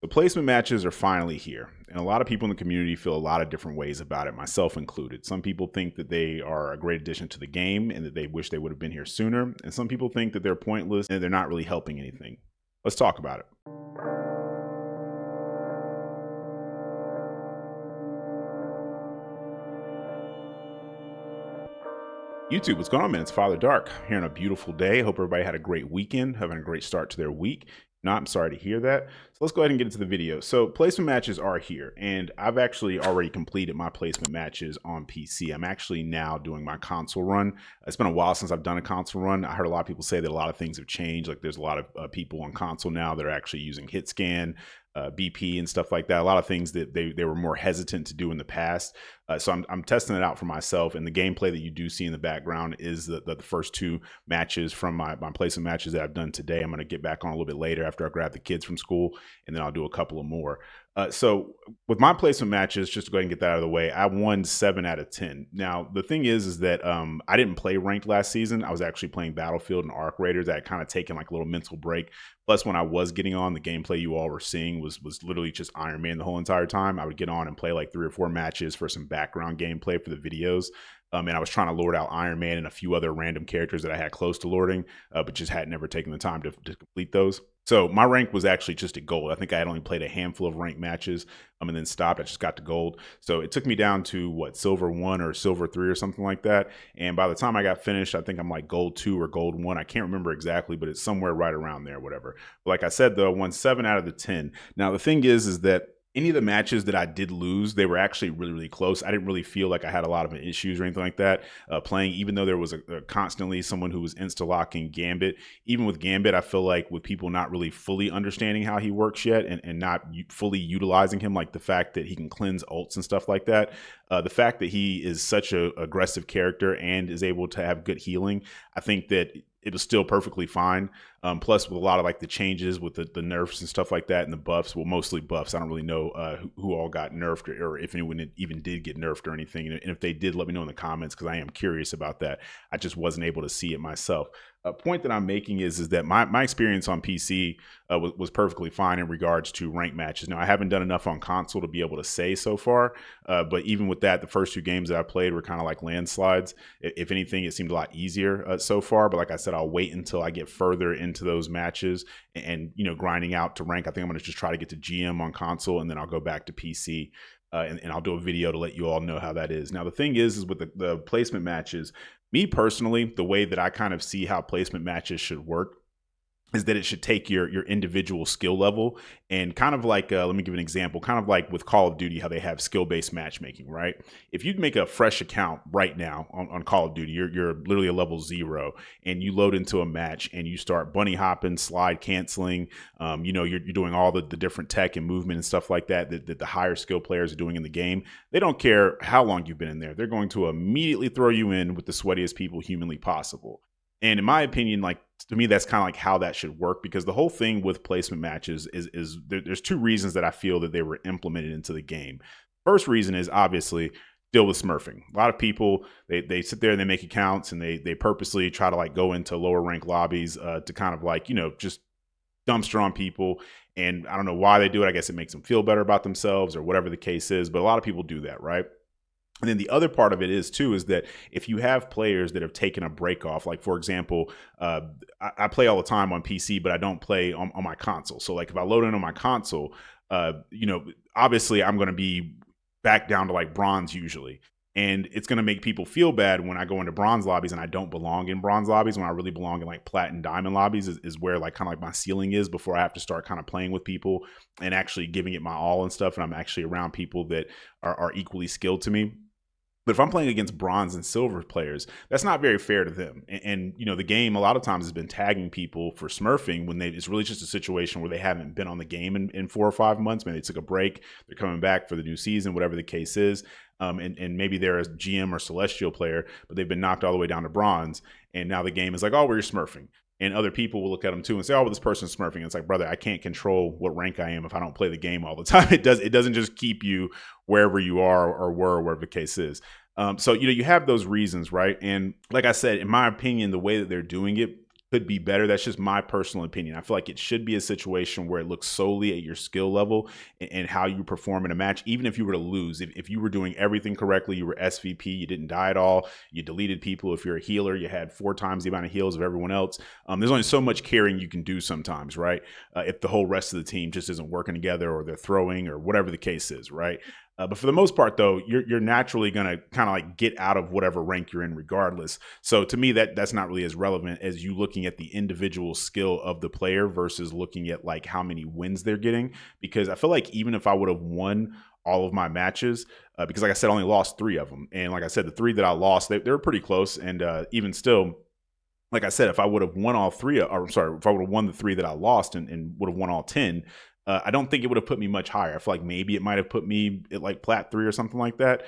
The placement matches are finally here, and a lot of people in the community feel a lot of different ways about it, myself included. Some people think that they are a great addition to the game and that they wish they would have been here sooner, and some people think that they're pointless and they're not really helping anything. Let's talk about it. YouTube, what's going on, man? It's Father Dark here on a beautiful day. Hope everybody had a great weekend, having a great start to their week. No, I'm sorry to hear that. So let's go ahead and get into the video. So placement matches are here, and I've actually already completed my placement matches on PC. I'm actually now doing my console run. It's been a while since I've done a console run. I heard a lot of people say that a lot of things have changed. Like there's a lot of people on console now that are actually using hit scan, BP and stuff like that. A lot of things that they were more hesitant to do in the past. So I'm testing it out for myself. And the gameplay that you do see in the background is the first two matches from my placement matches that I've done today. I'm going to get back on a little bit later after I grab the kids from school, and then I'll do a couple of more. So with my placement matches, just to go ahead and get that out of the way, I won 7 out of 10. Now, the thing is that I didn't play ranked last season. I was actually playing Battlefield and Arc Raiders. I had kind of taken like a little mental break. Plus, when I was getting on, the gameplay you all were seeing was literally just Iron Man the whole entire time. I would get on and play like 3 or 4 matches for some background gameplay for the videos. And I was trying to lord out Iron Man and a few other random characters that I had close to lording, but just had never taken the time to complete those. So my rank was actually just at gold. I think I had only played a handful of ranked matches and then stopped. I just got to gold. So it took me down to what, silver 1 or silver 3 or something like that. And by the time I got finished, I think I'm like gold 2 or gold 1. I can't remember exactly, but it's somewhere right around there, whatever. But like I said, though, I won 7 out of the 10. Now, the thing is that any of the matches that I did lose, they were actually really, really close. I didn't really feel like I had a lot of issues or anything like that playing, even though there was constantly someone who was insta-locking Gambit. Even with Gambit, I feel like with people not really fully understanding how he works yet and not fully utilizing him, like the fact that he can cleanse ults and stuff like that, the fact that he is such an aggressive character and is able to have good healing, I think that it was still perfectly fine. Plus, with a lot of like the changes with the nerfs and stuff like that and the buffs, well, mostly buffs. I don't really know who all got nerfed or if anyone even did get nerfed or anything. And if they did, let me know in the comments because I am curious about that. I just wasn't able to see it myself. A point that I'm making is that my experience on PC was perfectly fine in regards to ranked matches. Now, I haven't done enough on console to be able to say so far, but even with that, the first 2 games that I played were kind of like landslides. If anything, it seemed a lot easier so far. But like I said, I'll wait until I get further into those matches and grinding out to rank. I think I'm going to just try to get to GM on console, and then I'll go back to PC. And I'll do a video to let you all know how that is. Now, the thing is with the placement matches, me personally, the way that I kind of see how placement matches should work is that it should take your individual skill level and kind of like, let me give an example, kind of like with Call of Duty, how they have skill-based matchmaking, right? If you make a fresh account right now on Call of Duty, you're literally a level 0 and you load into a match and you start bunny hopping, slide canceling, you're doing all the different tech and movement and stuff like that the higher skill players are doing in the game. They don't care how long you've been in there. They're going to immediately throw you in with the sweatiest people humanly possible. And in my opinion, like, to me, that's kind of like how that should work, because the whole thing with placement matches is there's 2 reasons that I feel that they were implemented into the game. First reason is obviously deal with smurfing. A lot of people, they sit there and they make accounts and they purposely try to like go into lower rank lobbies to kind of like, just dumpster on people. And I don't know why they do it. I guess it makes them feel better about themselves or whatever the case is. But a lot of people do that, right? And then the other part of it is that if you have players that have taken a break off, like for example, I play all the time on PC, but I don't play on my console. So like if I load in on my console, obviously I'm going to be back down to like bronze usually. And it's going to make people feel bad when I go into bronze lobbies and I don't belong in bronze lobbies, when I really belong in like plat and diamond lobbies is where like kind of like my ceiling is before I have to start kind of playing with people and actually giving it my all and stuff. And I'm actually around people that are equally skilled to me. But if I'm playing against bronze and silver players, that's not very fair to them. And the game a lot of times has been tagging people for smurfing when it's really just a situation where they haven't been on the game in 4 or 5 months. Maybe they took a break, they're coming back for the new season, whatever the case is. And maybe they're a GM or celestial player, but they've been knocked all the way down to bronze. And now the game is like, oh, well, you're smurfing. And other people will look at them too and say, oh, well, this person's smurfing. And it's like, brother, I can't control what rank I am if I don't play the game all the time. It doesn't just keep you wherever you are or were, wherever the case is. So, you have those reasons, right? And like I said, in my opinion, the way that they're doing it could be better. That's just my personal opinion. I feel like it should be a situation where it looks solely at your skill level and how you perform in a match. Even if you were to lose, if you were doing everything correctly, you were SVP, you didn't die at all, you deleted people. If you're a healer, you had 4 times the amount of heals of everyone else. There's only so much carrying you can do sometimes, right? If the whole rest of the team just isn't working together, or they're throwing, or whatever the case is, right? But for the most part, though, you're naturally going to kind of like get out of whatever rank you're in regardless. So to me, that's not really as relevant as you looking at the individual skill of the player versus looking at like how many wins they're getting. Because I feel like even if I would have won all of my matches, because like I said, I only lost 3 of them. And like I said, the 3 that I lost, they were pretty close. And even still, like I said, if I would have won all 3, or I'm sorry, if I would have won the 3 that I lost and would have won all 10, I don't think it would have put me much higher. I feel like maybe it might have put me at like plat 3 or something like that.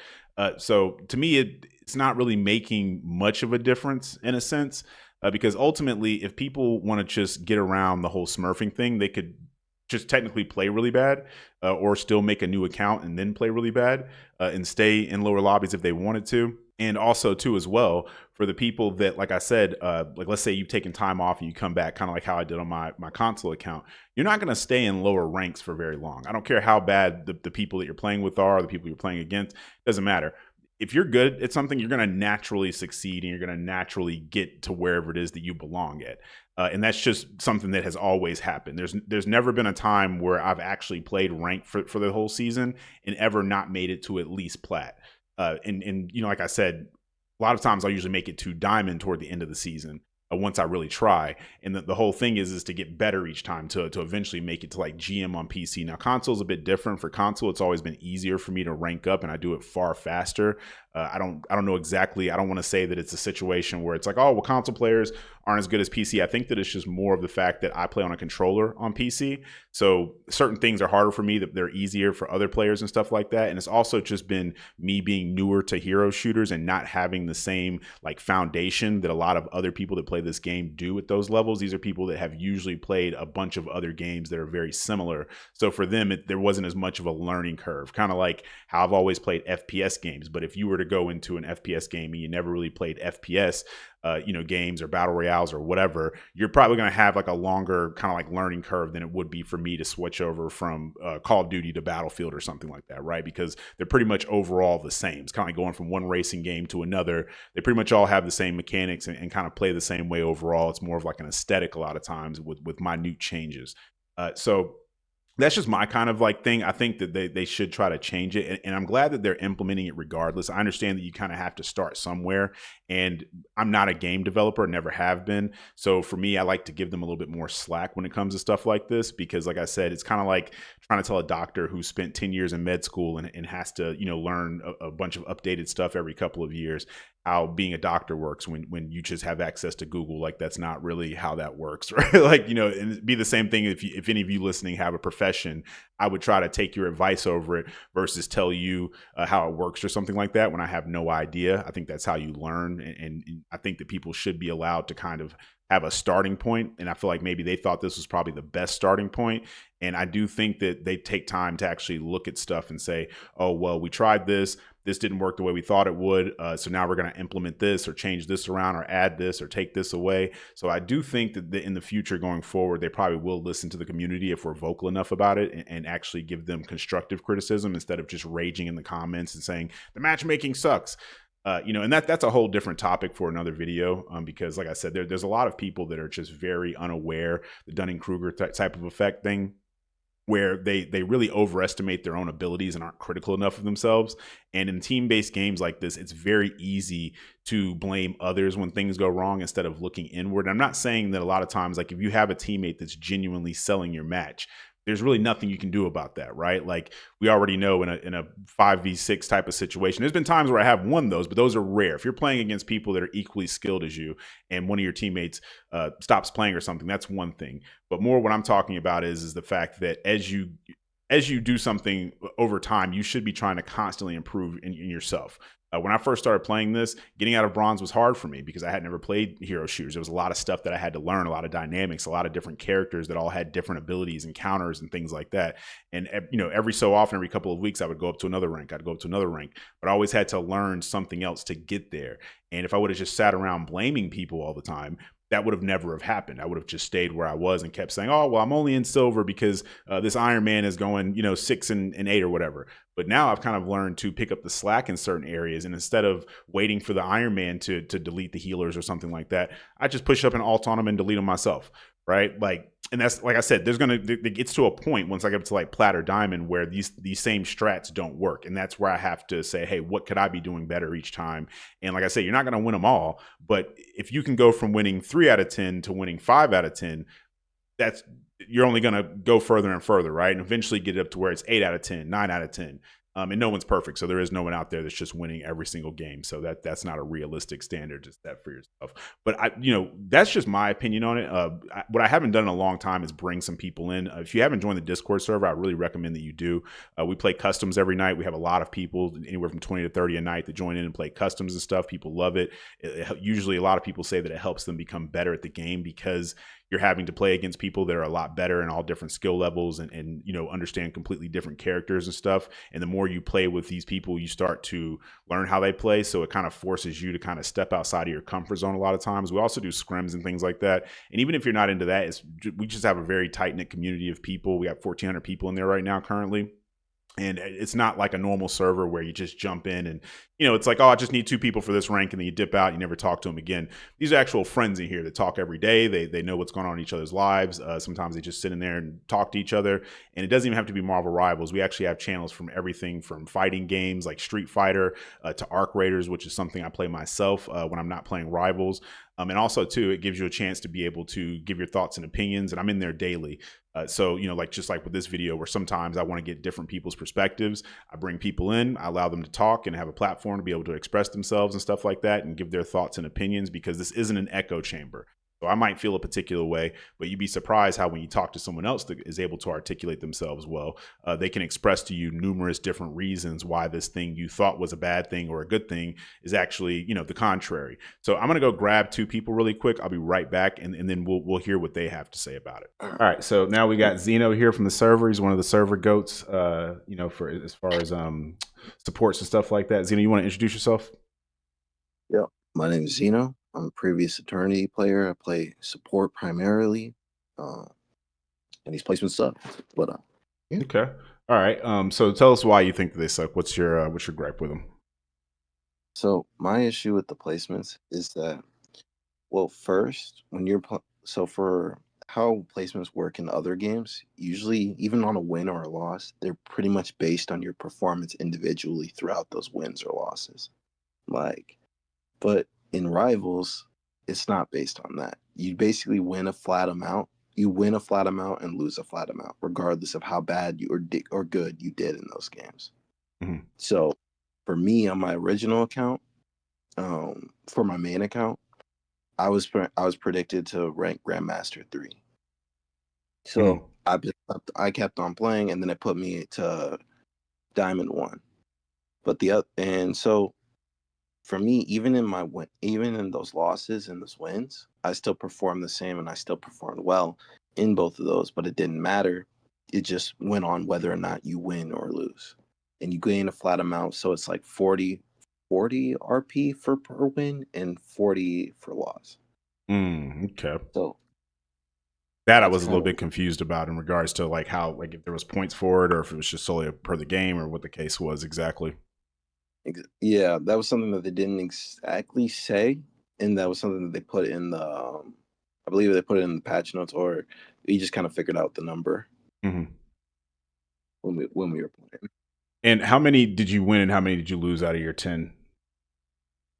So to me, it's not really making much of a difference in a sense, because ultimately, if people want to just get around the whole smurfing thing, they could just technically play really bad, or still make a new account and then play really bad, and stay in lower lobbies if they wanted to. And also too, as well, for the people that, like I said, like let's say you've taken time off and you come back, kind of like how I did on my console account, you're not going to stay in lower ranks for very long. I don't care how bad the people that you're playing with are, or the people you're playing against, doesn't matter. If you're good at something, you're going to naturally succeed, and you're going to naturally get to wherever it is that you belong at. And that's just something that has always happened. There's never been a time where I've actually played ranked for the whole season and ever not made it to at least plat. And you know, like I said, a lot of times I'll usually make it to diamond toward the end of the season, once I really try. And the whole thing is to get better each time to eventually make it to like GM on PC. Now, console's a bit different. For console, it's always been easier for me to rank up, and I do it far faster. I don't know exactly. I don't want to say that it's a situation where it's like, oh, well, console players aren't as good as PC. I think that it's just more of the fact that I play on a controller on PC. So certain things are harder for me, that they're easier for other players and stuff like that. And it's also just been me being newer to hero shooters and not having the same like foundation that a lot of other people that play this game do at those levels. These are people that have usually played a bunch of other games that are very similar. So for them, there wasn't as much of a learning curve, kind of like how I've always played FPS games. But if you were to go into an FPS game and you never really played FPS, games or battle royales or whatever, you're probably going to have like a longer kind of like learning curve than it would be for me to switch over from Call of Duty to Battlefield or something like that, right? Because they're pretty much overall the same. It's kind of like going from one racing game to another. They pretty much all have the same mechanics and kind of play the same way overall. It's more of like an aesthetic a lot of times with minute changes. So that's just my kind of like thing. I think that they should try to change it. And I'm glad that they're implementing it regardless. I understand that you kind of have to start somewhere. And I'm not a game developer, never have been. So for me, I like to give them a little bit more slack when it comes to stuff like this, because like I said, it's kind of like trying to tell a doctor who spent 10 years in med school and has to, learn a bunch of updated stuff every couple of years, how being a doctor works when you just have access to Google. Like, that's not really how that works, right? Like, and it'd be the same thing if any of you listening have a profession. I would try to take your advice over it versus tell you how it works or something like that when I have no idea. I think that's how you learn. And I think that people should be allowed to kind of have a starting point. And I feel like maybe they thought this was probably the best starting point. And I do think that they take time to actually look at stuff and say, oh, well, we tried this. This didn't work the way we thought it would. So now we're going to implement this or change this around or add this or take this away. So I do think that in the future going forward, they probably will listen to the community if we're vocal enough about it and actually give them constructive criticism instead of just raging in the comments and saying the matchmaking sucks. And that's a whole different topic for another video, because like I said, there's a lot of people that are just very unaware, the Dunning-Kruger type of effect thing, where they really overestimate their own abilities and aren't critical enough of themselves. And in team-based games like this, it's very easy to blame others when things go wrong instead of looking inward. And I'm not saying that a lot of times, like if you have a teammate that's genuinely selling your match, there's really nothing you can do about that, right? Like we already know in a 5v6 type of situation, there's been times where I have won those, but those are rare. If you're playing against people that are equally skilled as you and one of your teammates stops playing or something, that's one thing. But more what I'm talking about is the fact that as you do something over time, you should be trying to constantly improve in yourself. When I first started playing this, getting out of bronze was hard for me because I had never played hero shooters. There was a lot of stuff that I had to learn, a lot of dynamics, a lot of different characters that all had different abilities and counters and things like that. And every so often, every couple of weeks, I would go up to another rank. I'd go up to another rank, but I always had to learn something else to get there. And if I would have just sat around blaming people all the time, that would have never have happened. I would have just stayed where I was and kept saying, "Oh, well, I'm only in silver because this Iron Man is going, 6 and 8 or whatever." But now I've kind of learned to pick up the slack in certain areas, and instead of waiting for the Iron Man to delete the healers or something like that, I just push up an alt on them and delete them myself. Right, like, and that's like I said. It gets to a point once I get to like plat or diamond where these same strats don't work, and that's where I have to say, hey, what could I be doing better each time? And like I said, you're not going to win them all, but if you can go from winning 3 out of 10 to winning 5 out of 10, that's you're only going to go further and further, right? And eventually get it up to where it's 8 out of 10, 9 out of 10. And no one's perfect, so there is no one out there that's just winning every single game. So that's not a realistic standard to set for yourself. But that's just my opinion on it. What I haven't done in a long time is bring some people in. If you haven't joined the Discord server, I really recommend that you do. We play customs every night. We have a lot of people, anywhere from 20 to 30 a night, that join in and play customs and stuff. People love it. Usually, a lot of people say that it helps them become better at the game because you're having to play against people that are a lot better in all different skill levels and understand completely different characters and stuff. And the more you play with these people, you start to learn how they play. So it kind of forces you to kind of step outside of your comfort zone a lot of times. We also do scrims and things like that. And even if you're not into that, we just have a very tight knit community of people. We got 1,400 people in there right now currently. And it's not like a normal server where you just jump in and, it's like, oh, I just need 2 people for this rank, and then you dip out, you never talk to them again. These are actual friends in here that talk every day. They know what's going on in each other's lives. Sometimes they just sit in there and talk to each other. And it doesn't even have to be Marvel Rivals. We actually have channels from everything from fighting games like Street Fighter to Arc Raiders, which is something I play myself when I'm not playing Rivals. And also, too, it gives you a chance to be able to give your thoughts and opinions. And I'm in there daily. So, just like with this video, where sometimes I want to get different people's perspectives, I bring people in, I allow them to talk and have a platform to be able to express themselves and stuff like that and give their thoughts and opinions, because this isn't an echo chamber. So I might feel a particular way, but you'd be surprised how when you talk to someone else that is able to articulate themselves well, they can express to you numerous different reasons why this thing you thought was a bad thing or a good thing is actually, the contrary. So I'm going to go grab 2 people really quick. I'll be right back, and then we'll hear what they have to say about it. All right. So now we got Zeno here from the server. He's one of the server goats, for as far as supports and stuff like that. Zeno, you want to introduce yourself? Yeah, my name is Zeno. I'm a previous Eternity player. I play support primarily, and these placements suck. But yeah. Okay, all right. So tell us why you think they suck. What's your gripe with them? So my issue with the placements is that, well, first, when you're so for how placements work in other games, usually even on a win or a loss, they're pretty much based on your performance individually throughout those wins or losses. Like, but in Rivals, it's not based on that. You basically win a flat amount. You win a flat amount and lose a flat amount, regardless of how bad you or good you did in those games. Mm-hmm. So, for me on my original account, for my main account, I was predicted to rank Grandmaster 3. So I kept on playing, and then it put me to Diamond 1. But so for me, even in those losses and those wins, I still performed the same, and I still performed well in both of those. But it didn't matter. It just went on whether or not you win or lose, and you gain a flat amount. So it's like 40 RP for per win and 40 for loss. Okay. So that I that's was a little kind of bit confused about in regards to like how, like, if there was points for it or if it was just solely per the game or what the case was exactly. yeah, that was something that they didn't exactly say, and that was something that they put in the I believe they put it in the patch notes, or we just kind of figured out the number Mm-hmm. when we were playing. And how many did you win and how many did you lose out of your 10?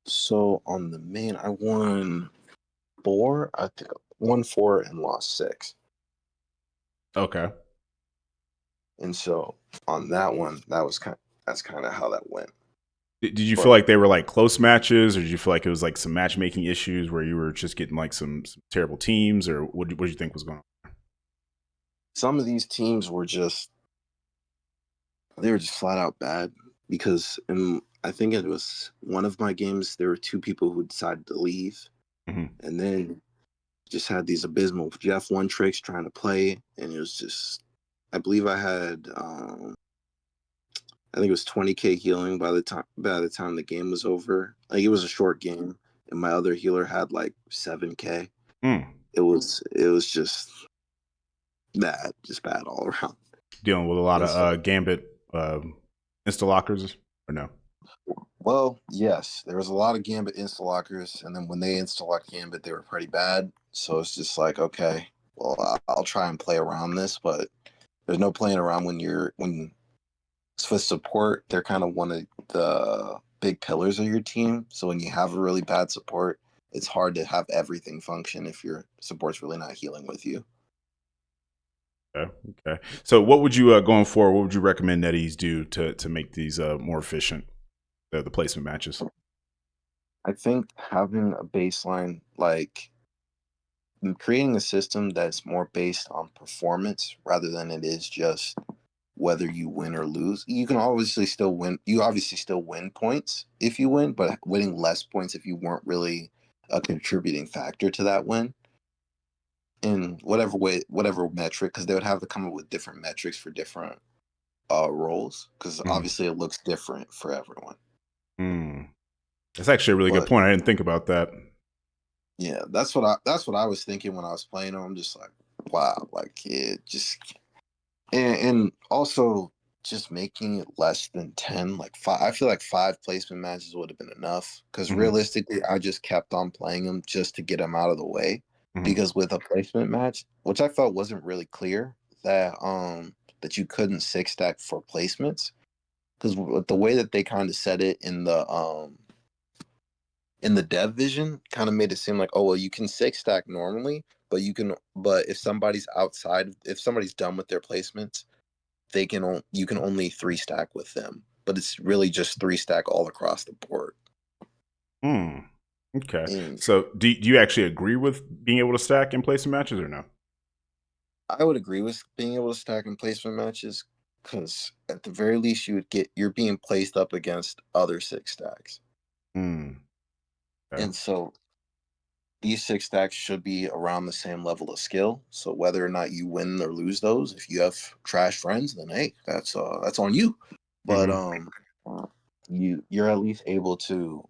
So on the main, I won 4. I think won 4 and lost 6. Okay. And so on that one, that's kind of how that went. Did you feel But like they were like close matches, or did you feel like it was like some matchmaking issues where you were just getting like some terrible teams, or what did you think was going on? some of these teams were just flat out bad, because I think it was one of my games, there were 2 people who decided to leave, Mm-hmm. and then just had these abysmal Jeff one tricks trying to play, and it was just, I believe I think it was 20k healing by the time the game was over. Like, it was a short game, and my other healer had like 7k. Mm. It was just bad all around. Dealing with a lot And of so, Gambit insta lockers or no? well, yes, there was a lot of Gambit insta-lockers, and then when they insta-locked Gambit, they were pretty bad. So it's just like, okay, well, I'll try and play around this, but there's no playing around when with support, they're kind of one of the big pillars of your team. So when you have a really bad support, it's hard to have everything function if your support's really not healing with you. Okay. Okay. So what would you going forward? What would you recommend NetEase do to make these more efficient? The placement matches. I think having a baseline, like creating a system that's more based on performance rather than it is just whether you win or lose. You can obviously still win. You obviously still win points if you win, but winning less points if you weren't really a contributing factor to that win in whatever way, whatever metric, because they would have to come up with different metrics for different roles, because Mm. obviously it looks different for everyone. Mm. That's actually a really good But point. I didn't think about that. yeah, that's what I was thinking when I was playing them. I'm just like, wow, like it just and also just making it less than 10, like five. I feel like five placement matches would have been enough because Hmm. realistically, I just kept on playing them just to get them out of the way. Hmm. Because with a placement match, which I felt wasn't really clear, that you couldn't six stack for placements because with the way that they kind of said it in the dev vision kind of made it seem like, oh well, you can six stack normally, but if somebody's done with their placements, you can only three stack with them, but it's really just three stack all across the board. Hmm. Okay. And So do you actually agree with being able to stack in placement matches or no? I would agree with being able to stack in placement matches because at the very least you're being placed up against other six stacks, Hmm. Okay. and so these six stacks should be around the same level of skill. So whether or not you win or lose those, if you have trash friends, then hey, that's on you. But Hmm. you're at least able to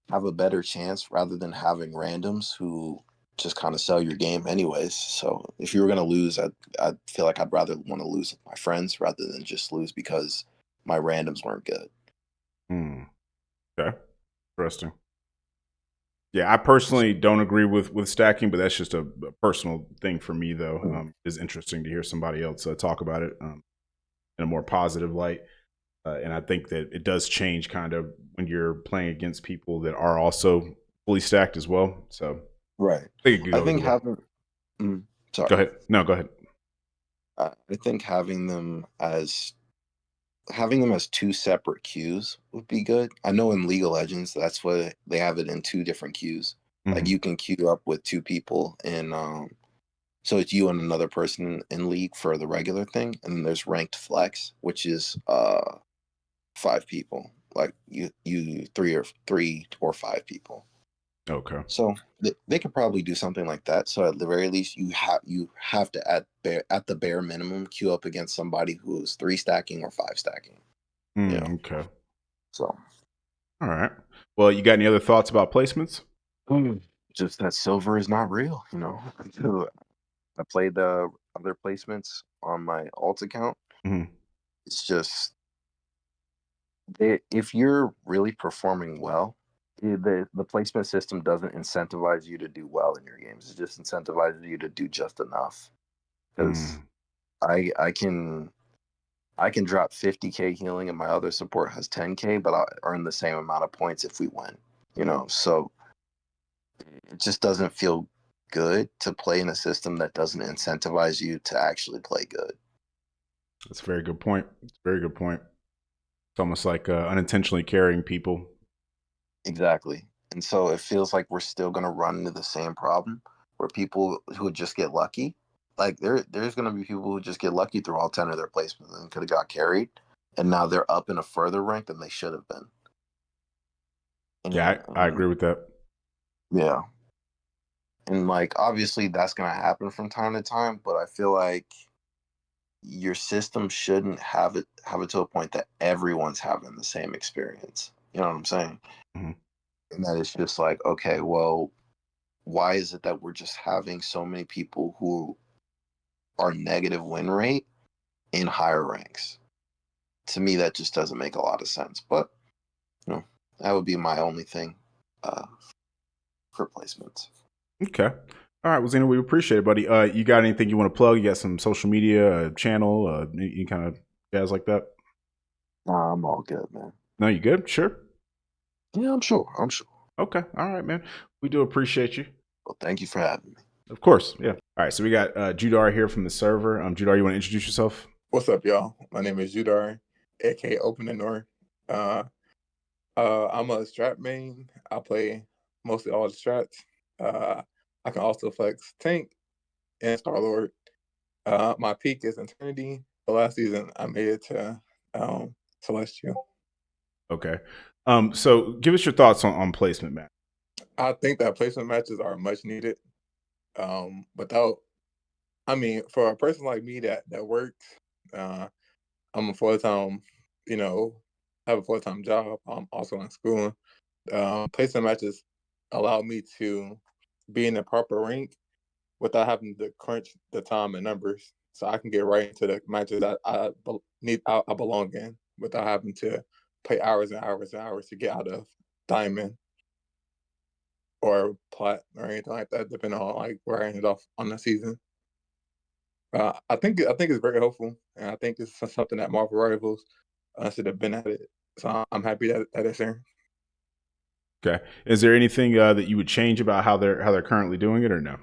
have a better chance rather than having randoms who just kind of sell your game anyways. So if you were gonna lose, I feel like I'd rather want to lose with my friends rather than just lose because my randoms weren't good. Hmm. Okay. Interesting. Yeah, I personally don't agree with stacking, but that's just a personal thing for me, though. Mm. It's interesting to hear somebody else talk about it in a more positive light. And I think that it does change kind of when you're playing against people that are also fully stacked as well. So Right. I think it could I go either think way. having mm, Go sorry. ahead. No, go ahead. I think having them as two separate queues would be good. I know in League of Legends that's what they have it in two different queues. Like Hmm. you can queue up with two people and so it's you and another person in league for the regular thing, and then there's ranked flex, which is five people, like you three or five people. Okay. So they could probably do something like that. So at the very least, you have to at the bare minimum queue up against somebody who is three stacking or five stacking. You know, Okay. so All right. Well, you got any other thoughts about placements? mm, just that silver is not real. So I played the other placements on my alt account. Hmm. It's just if you're really performing well, the placement system doesn't incentivize you to do well in your games. It just incentivizes you to do just enough. Because Mm. I can drop 50K healing and my other support has 10K, but I'll earn the same amount of points if we win. So it just doesn't feel good to play in a system that doesn't incentivize you to actually play good. That's a very good point. It's a very good point. It's almost like unintentionally carrying people. Exactly. And so it feels like we're still going to run into the same problem where people who just get lucky, like there's going to be people who just get lucky through all 10 of their placements and could have got carried. And now they're up in a further rank than they should have been. Yeah, I And agree with that. yeah. And like, obviously that's going to happen from time to time, but I feel like your system shouldn't have it to a point that everyone's having the same experience. You know what I'm saying? Hmm. And that it's just like, okay, well, why is it that we're just having so many people who are negative win rate in higher ranks? To me, that just doesn't make a lot of sense. But you know, that would be my only thing uh, for placements. Okay. All right, well, Zeno, we appreciate it, buddy. You got anything you want to plug? You got some social media, channel, any kind of jazz like that? Nah, I'm all good, man. No, you good? Sure. Yeah, I'm sure. I'm sure. Okay. All right, man. We do appreciate you. Well, thank you for having me. Of course. Yeah. All right. So we got Judar here from the server. Judar, you want to introduce yourself? What's up, y'all? My name is Judar, aka Open the North. Uh, I'm a strat main. I play mostly all the strats. Uh, I can also flex tank and Star Lord. My peak is Eternity. The last season, I made it to Celestial. Okay. So give us your thoughts on placement, man. I think that placement matches are much needed. Without, I mean, for a person like me that works, uh, I'm a full time, you know, have a full time job. I'm also in school. Placement matches allow me to be in the proper rank without having to crunch the time and numbers. So I can get right into the matches that I belong in without having to play hours and hours and hours to get out of diamond or plat or anything like that, depending on like where I ended off on the season. I think it's very helpful, and I think it's something that Marvel Rivals should have been at it. So I'm happy that it's there. Okay. Is there anything that you would change about how they're currently doing it, or no?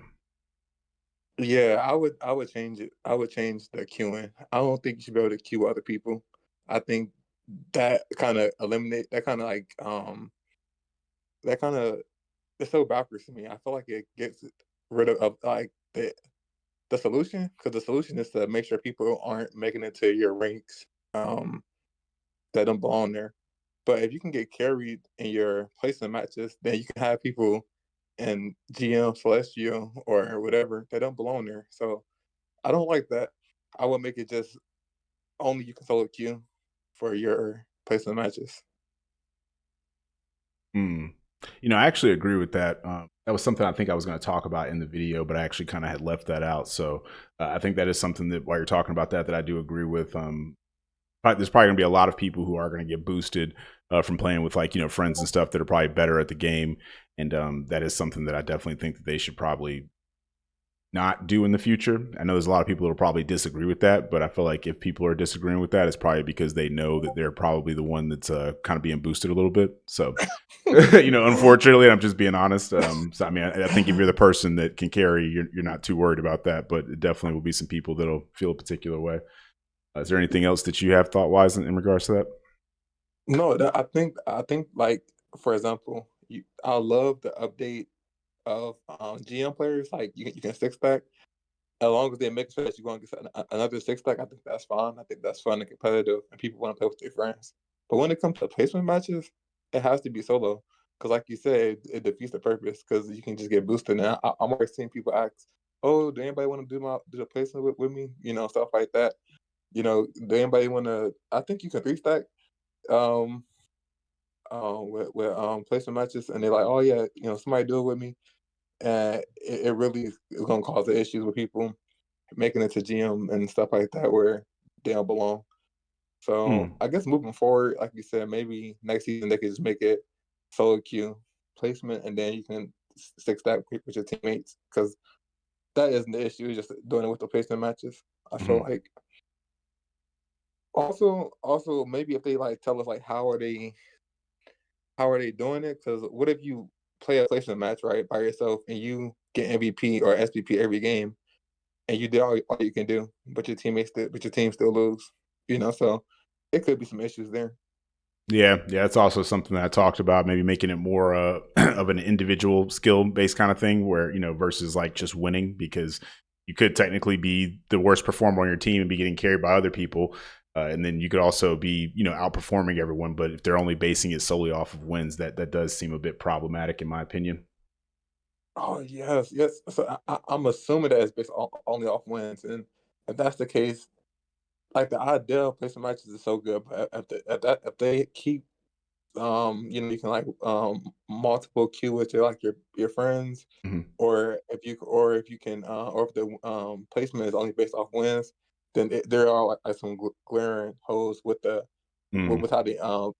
Yeah, I would change it. I would change the queuing. I don't think you should be able to queue other people. I think that kind of eliminate that kind of like that kind of it's so backwards to me. I feel like it gets rid of like the solution, because the solution is to make sure people aren't making it to your ranks that don't belong there. But if you can get carried in your placement matches, then you can have people in GM, Celestial, or whatever that don't belong there. So I don't like that. I would make it just only you can solo queue for your placement matches. Mm. I actually agree with that. That was something I think I was going to talk about in the video, but I actually kind of had left that out. So I think that is something that while you're talking about that I do agree with. There's probably going to be a lot of people who are going to get boosted from playing with friends and stuff that are probably better at the game, and that is something that I definitely think that they should probably not do in the future. I know there's a lot of people that will probably disagree with that, but I feel like if people are disagreeing with that, it's probably because they know that they're probably the one that's kind of being boosted a little bit. So, unfortunately, I'm just being honest. So, I mean, I think if you're the person that can carry, you're not too worried about that, but it definitely will be some people that'll feel a particular way. Is there anything else that you have thought wise in regards to that? No, I think like for example, I love the update of GM players. Like you can six stack as long as they make sure that you're going to get another six stack. I think that's fine. I think that's fun and competitive, and people want to play with their friends. But when it comes to placement matches, it has to be solo. Because, like you said, it defeats the purpose. Because you can just get boosted. And I'm always seeing people ask, "Oh, do anybody want to do the placement with me?" Stuff like that. Do anybody want to? I think you can three stack um, with placement matches, and they're like, "Oh yeah, somebody do it with me," and it really is gonna cause the issues with people making it to GM and stuff like that where they don't belong. So Mm. I guess moving forward, like you said, maybe next season they could just make it solo queue placement, and then you can six stack with your teammates, because that isn't the issue. Just doing it with the placement matches. I feel Mm-hmm. like also maybe if they like tell us like how are they doing it? Because what if you play a placement match right by yourself and you get MVP or SPP every game, and you did all you can do, but your team still lose. So it could be some issues there. Yeah, it's also something that I talked about, maybe making it more of an individual skill based kind of thing, where versus like just winning, because you could technically be the worst performer on your team and be getting carried by other people, and then you could also be outperforming everyone. But if they're only basing it solely off of wins, that does seem a bit problematic, in my opinion. Oh yes, yes. So I'm assuming that it's based only off wins, and if that's the case, like the idea of placement matches is so good, but if they keep You can like multiple queue with your friends, Mm-hmm. or if you can or if the placement is only based off wins, then there are like some glaring holes with the Mm-hmm. with how they are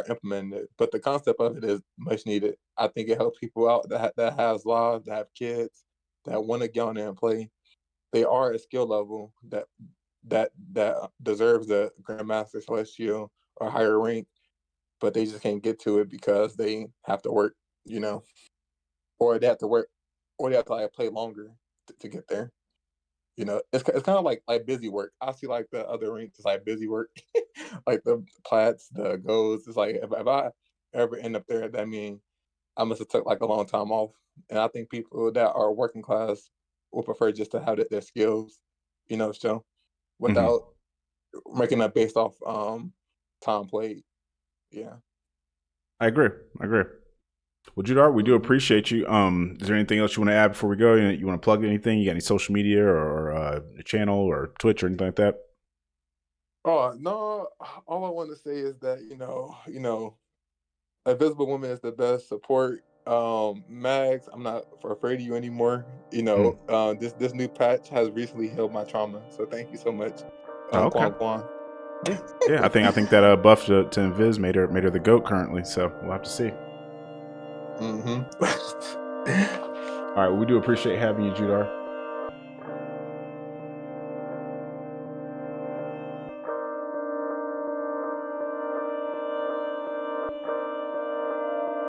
implemented. But the concept of it is much needed. I think it helps people out that has lives, that have kids, that want to get on there and play. They are a skill level that deserves the Grandmaster Celestial or higher rank, but they just can't get to it because they have to work, or they have to work, or they have to like play longer to get there. It's kind of like busy work. I see like the other ranks is like busy work, like the plats, the goals. It's like if I ever end up there, that means I must have took like a long time off. And I think people that are working class will prefer just to have their skills, show Mm-hmm. without making that based off time played. Yeah. I agree. Well, Judar, we do Mm-hmm. appreciate you. Is there anything else you want to add before we go? You want to plug anything? You got any social media or a channel or Twitch or anything like that? Oh no! All I want to say is that Invisible Woman is the best support. Mags, I'm not afraid of you anymore. Mm. This new patch has recently healed my trauma. So thank you so much, Oh, okay. Quan Quan. Yeah. I think that buff to Invis made her the GOAT currently. So we'll have to see. Mm-hmm. All right. Well, we do appreciate having you, Judar.